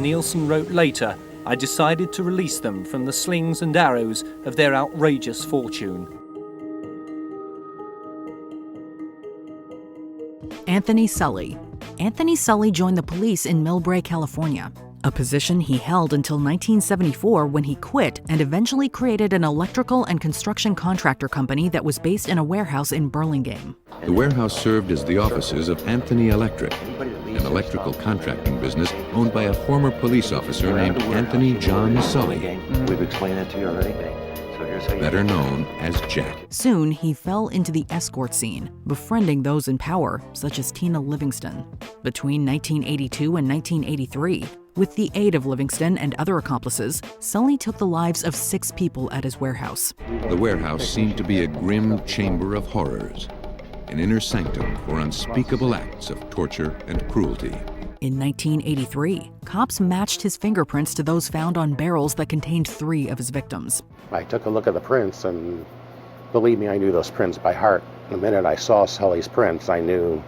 Nilsen wrote later, I decided to release them from the slings and arrows of their outrageous fortune. Anthony Sully. Anthony Sully joined the police in Millbrae, California, a position he held until 1974 when he quit and eventually created an electrical and construction contractor company that was based in a warehouse in Burlingame. The warehouse served as the offices of Anthony Electric, an electrical contracting business owned by a former police officer named Anthony John Sully. We've explained that to you already. So here's how you better known as Jack. Soon, he fell into the escort scene, befriending those in power, such as Tina Livingston. Between 1982 and 1983, with the aid of Livingston and other accomplices, Sully took the lives of 6 people at his warehouse. The warehouse seemed to be a grim chamber of horrors, an inner sanctum for unspeakable acts of torture and cruelty. In 1983, cops matched his fingerprints to those found on barrels that contained 3 of his victims. I took a look at the prints, and believe me, I knew those prints by heart. The minute I saw Sully's prints, I knew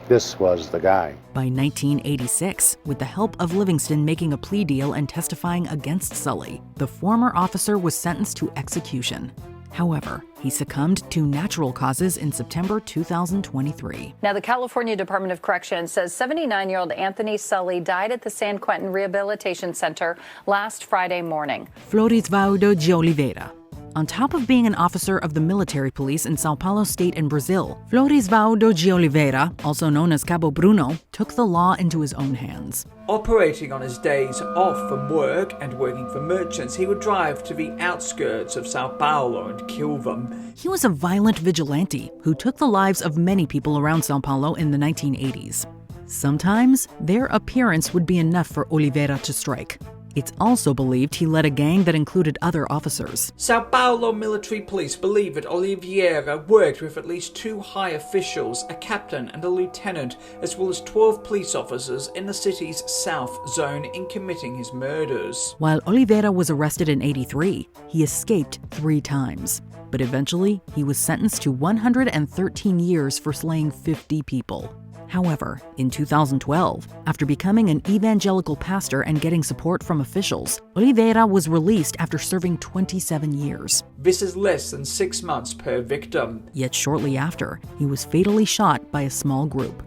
this was the guy. By 1986, with the help of Livingston making a plea deal and testifying against Sully, the former officer was sentenced to execution. However, he succumbed to natural causes in September 2023. Now, the California Department of Corrections says 79-year-old Anthony Sully died at the San Quentin Rehabilitation Center last Friday morning. Floresvaldo de Oliveira. On top of being an officer of the military police in Sao Paulo state in Brazil, Floresvaldo de Oliveira, also known as Cabo Bruno, took the law into his own hands. Operating on his days off from work and working for merchants, he would drive to the outskirts of Sao Paulo and kill them. He was a violent vigilante who took the lives of many people around Sao Paulo in the 1980s. Sometimes, their appearance would be enough for Oliveira to strike. It's also believed he led a gang that included other officers. Sao Paulo military police believe that Oliveira worked with at least 2 high officials, a captain and a lieutenant, as well as 12 police officers in the city's south zone in committing his murders. While Oliveira was arrested in '83, he escaped 3 times. But eventually, he was sentenced to 113 years for slaying 50 people. However, in 2012, after becoming an evangelical pastor and getting support from officials, Oliveira was released after serving 27 years. This is less than 6 months per victim. Yet shortly after, he was fatally shot by a small group.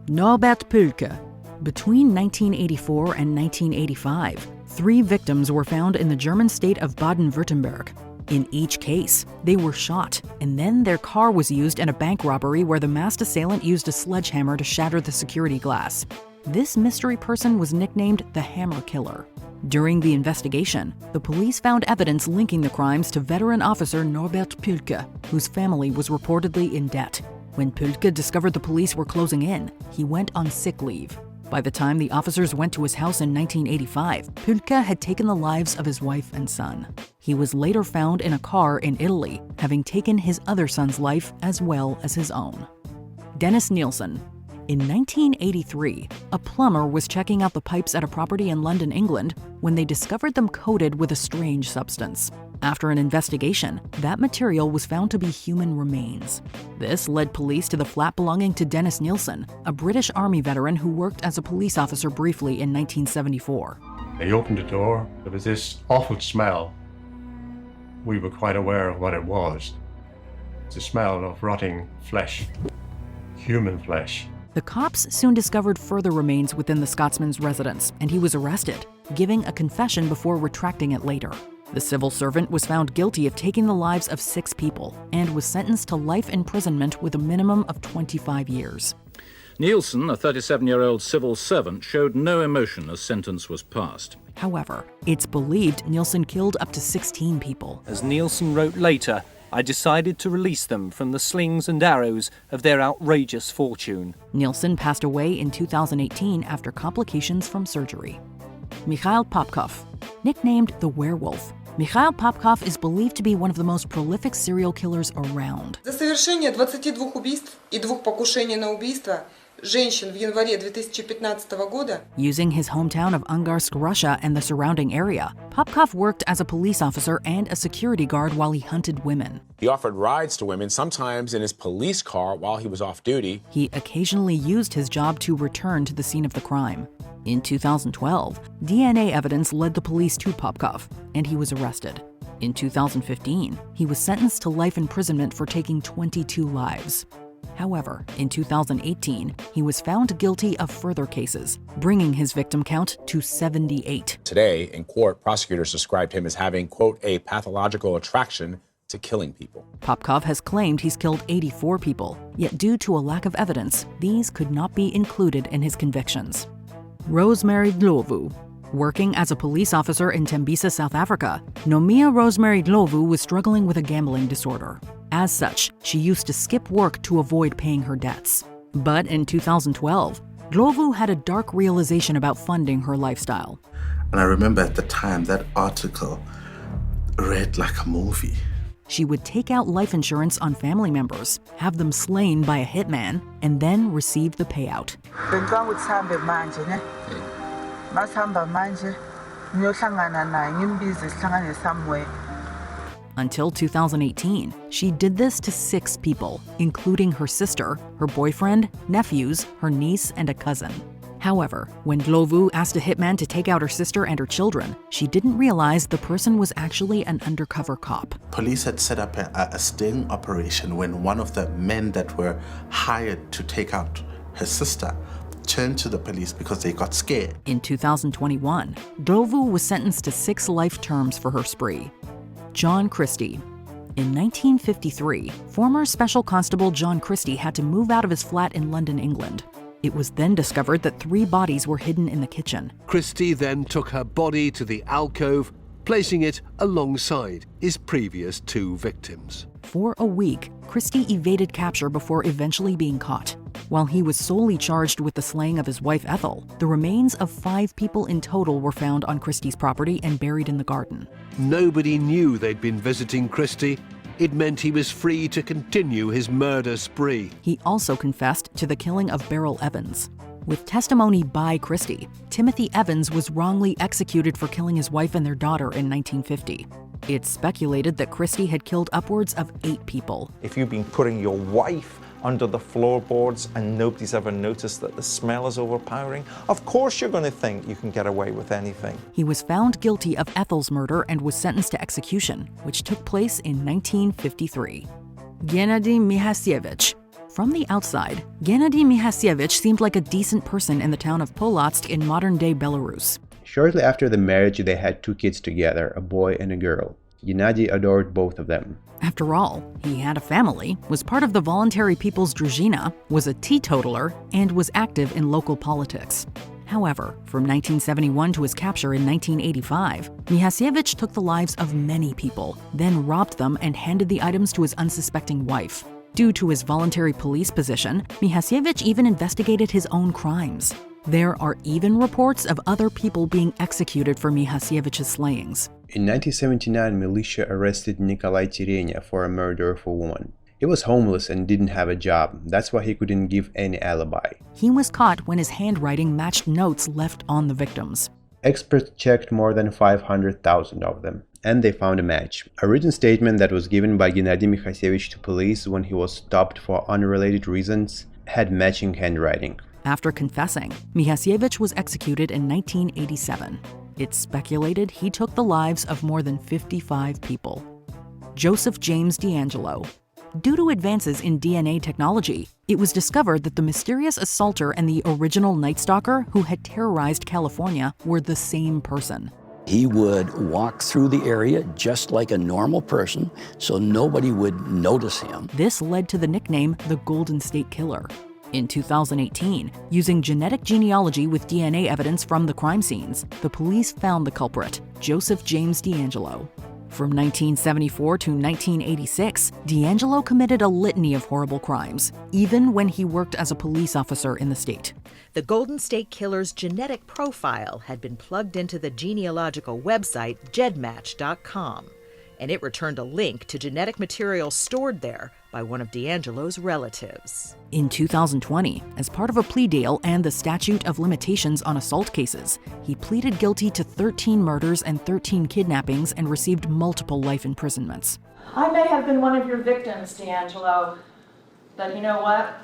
Norbert Pülke. Between 1984 and 1985, 3 victims were found in the German state of Baden-Württemberg. In each case, they were shot, and then their car was used in a bank robbery where the masked assailant used a sledgehammer to shatter the security glass. This mystery person was nicknamed the Hammer Killer. During the investigation, the police found evidence linking the crimes to veteran officer Norbert Pülke, whose family was reportedly in debt. When Pülke discovered the police were closing in, he went on sick leave. By the time the officers went to his house in 1985, Pülke had taken the lives of his wife and son. He was later found in a car in Italy, having taken his other son's life as well as his own. Dennis Nilsen. In 1983, a plumber was checking out the pipes at a property in London, England, when they discovered them coated with a strange substance. After an investigation, that material was found to be human remains. This led police to the flat belonging to Dennis Nilsen, a British Army veteran who worked as a police officer briefly in 1974. They opened the door. There was this awful smell. We were quite aware of what it was. It's a smell of rotting flesh, human flesh. The cops soon discovered further remains within the Scotsman's residence, and he was arrested, giving a confession before retracting it later. The civil servant was found guilty of taking the lives of 6 people and was sentenced to life imprisonment with a minimum of 25 years. Nilsen, a 37-year-old civil servant, showed no emotion as sentence was passed. However, it's believed Nilsen killed up to 16 people. As Nilsen wrote later, I decided to release them from the slings and arrows of their outrageous fortune. Nilsen passed away in 2018 after complications from surgery. Mikhail Popkov. Nicknamed the Werewolf, Mikhail Popkov is believed to be one of the most prolific serial killers around. За совершение 22 убийств и 2 покушений на убийство женщин в январе 2015 года. Using his hometown of Angarsk, Russia and the surrounding area, Popkov worked as a police officer and a security guard while he hunted women. He offered rides to women, sometimes in his police car while he was off duty. He occasionally used his job to return to the scene of the crime. In 2012, DNA evidence led the police to Popkov, and he was arrested. In 2015, he was sentenced to life imprisonment for taking 22 lives. However, in 2018, he was found guilty of further cases, bringing his victim count to 78. Today, in court, prosecutors described him as having, quote, a pathological attraction to killing people. Popkov has claimed he's killed 84 people, yet due to a lack of evidence, these could not be included in his convictions. Rosemary Dlovu. Working as a police officer in Tembisa, South Africa, Nomia Rosemary Dlovu was struggling with a gambling disorder. As such, she used to skip work to avoid paying her debts. But in 2012, Dlovu had a dark realization about funding her lifestyle. And I remember at the time that article read like a movie. She would take out life insurance on family members, have them slain by a hitman, and then receive the payout. Until 2018, she did this to 6 people, including her sister, her boyfriend, nephews, her niece, and a cousin. However, when Dlovu asked a hitman to take out her sister and her children, she didn't realize the person was actually an undercover cop. Police had set up a sting operation when one of the men that were hired to take out her sister turned to the police because they got scared. In 2021, Dlovu was sentenced to 6 life terms for her spree. John Christie. In 1953, former Special Constable John Christie had to move out of his flat in London, England. It was then discovered that 3 bodies were hidden in the kitchen. Christie then took her body to the alcove, placing it alongside his previous 2 victims. For a week, Christie evaded capture before eventually being caught. While he was solely charged with the slaying of his wife Ethel, the remains of 5 people in total were found on Christie's property and buried in the garden. Nobody knew they'd been visiting Christie. It meant he was free to continue his murder spree. He also confessed to the killing of Beryl Evans. With testimony by Christie, Timothy Evans was wrongly executed for killing his wife and their daughter in 1950. It's speculated that Christie had killed upwards of 8 people. If you've been putting your wife under the floorboards and nobody's ever noticed that the smell is overpowering, of course you're going to think you can get away with anything. He was found guilty of Ethel's murder and was sentenced to execution, which took place in 1953. Gennady Mihasievich. From the outside, Gennady Mihasievich seemed like a decent person in the town of Polotsk in modern-day Belarus. Shortly after the marriage, they had 2 kids together, a boy and a girl. Gennady adored both of them. After all, he had a family, was part of the Voluntary People's Druzhina, was a teetotaler, and was active in local politics. However, from 1971 to his capture in 1985, Mihasievich took the lives of many people, then robbed them and handed the items to his unsuspecting wife. Due to his voluntary police position, Mihasievich even investigated his own crimes. There are even reports of other people being executed for Mihasievich's slayings. In 1979, militia arrested Nikolai Terenya for a murder of a woman. He was homeless and didn't have a job. That's why he couldn't give any alibi. He was caught when his handwriting matched notes left on the victims. Experts checked more than 500,000 of them, and they found a match. A written statement that was given by Gennady Mihasievich to police when he was stopped for unrelated reasons had matching handwriting. After confessing, Mihasievich was executed in 1987. It's speculated he took the lives of more than 55 people. Joseph James DeAngelo. Due to advances in DNA technology, it was discovered that the mysterious assaulter and the original Night Stalker who had terrorized California were the same person. He would walk through the area just like a normal person, so nobody would notice him. This led to the nickname the Golden State Killer. In 2018, using genetic genealogy with DNA evidence from the crime scenes, the police found the culprit, Joseph James DeAngelo. From 1974 to 1986, DeAngelo committed a litany of horrible crimes, even when he worked as a police officer in the state. The Golden State Killer's genetic profile had been plugged into the genealogical website gedmatch.com. and it returned a link to genetic material stored there by one of DeAngelo's relatives. In 2020, as part of a plea deal and the statute of limitations on assault cases, he pleaded guilty to 13 murders and 13 kidnappings and received multiple life imprisonments. I may have been one of your victims, DeAngelo, but you know what?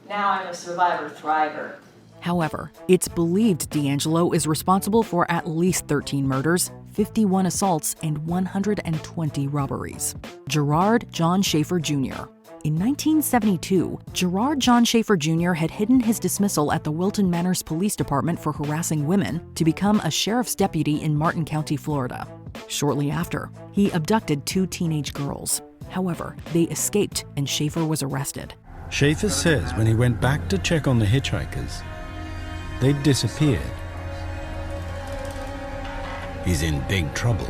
Now I'm a survivor thriver. However, it's believed DeAngelo is responsible for at least 13 murders, 51 assaults, and 120 robberies. Gerard John Schaefer Jr. In 1972, Gerard John Schaefer Jr. had hidden his dismissal at the Wilton Manors Police Department for harassing women to become a sheriff's deputy in Martin County, Florida. Shortly after, he abducted 2 teenage girls. However, they escaped and Schaefer was arrested. Schaefer says when he went back to check on the hitchhikers, they'd disappeared. He's in big trouble,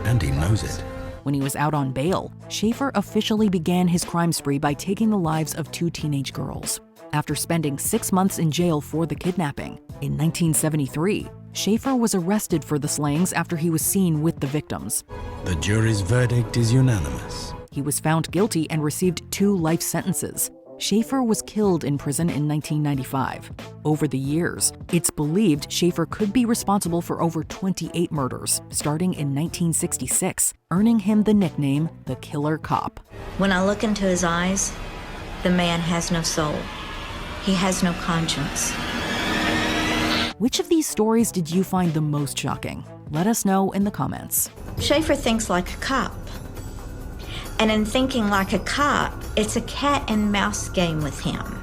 and he knows it. When he was out on bail, Schaefer officially began his crime spree by taking the lives of 2 teenage girls. After spending 6 months in jail for the kidnapping, in 1973, Schaefer was arrested for the slayings after he was seen with the victims. The jury's verdict is unanimous. He was found guilty and received 2 life sentences. Schaefer was killed in prison in 1995. Over the years, it's believed Schaefer could be responsible for over 28 murders, starting in 1966, earning him the nickname the Killer Cop. When I look into his eyes, the man has no soul. He has no conscience. Which of these stories did you find the most shocking? Let us know in the comments. Schaefer thinks like a cop. And in thinking like a cop, it's a cat and mouse game with him.